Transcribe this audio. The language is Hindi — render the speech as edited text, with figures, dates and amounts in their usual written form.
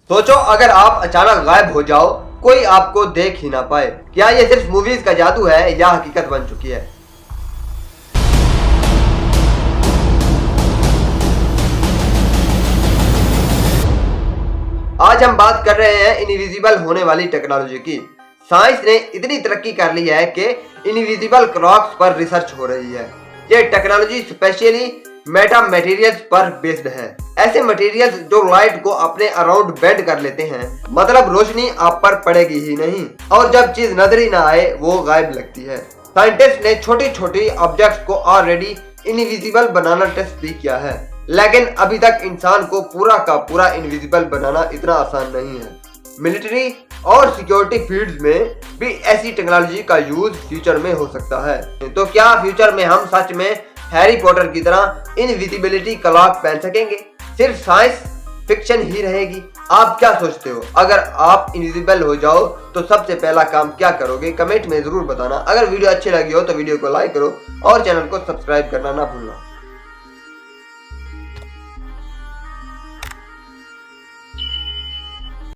सोचो अगर आप अचानक गायब हो जाओ, कोई आपको देख ही ना पाए। क्या ये सिर्फ मूवीज का जादू है या हकीकत बन चुकी है? आज हम बात कर रहे हैं इनविजिबल होने वाली टेक्नोलॉजी की। साइंस ने इतनी तरक्की कर ली है कि इनविजिबल क्रॉक्स पर रिसर्च हो रही है। ये टेक्नोलॉजी स्पेशली मेटा मटेरियल्स पर बेस्ड है। ऐसे मटेरियल्स जो लाइट को अपने अराउंड बेंड कर लेते हैं, मतलब रोशनी आप पर पड़ेगी ही नहीं और जब चीज नजर ही ना आए वो गायब लगती है। साइंटिस्ट ने छोटी छोटी ऑब्जेक्ट्स को ऑलरेडी इनविजिबल बनाना टेस्ट भी किया है, लेकिन अभी तक इंसान को पूरा का पूरा इनविजिबल बनाना इतना आसान नहीं है। मिलिट्री और सिक्योरिटी फील्ड्स में भी ऐसी टेक्नोलॉजी का यूज फ्यूचर में हो सकता है। तो क्या फ्यूचर में हम सच में हैरी पॉटर की तरह इनविजिबिलिटी क्लॉक पहन सकेंगे? सिर्फ साइंस फिक्शन ही रहेगी? आप क्या सोचते हो? अगर आप इनविजिबल हो जाओ तो सबसे पहला काम क्या करोगे? कमेंट में जरूर बताना। अगर वीडियो अच्छी लगी हो तो वीडियो को लाइक करो और चैनल को सब्सक्राइब करना ना भूलना।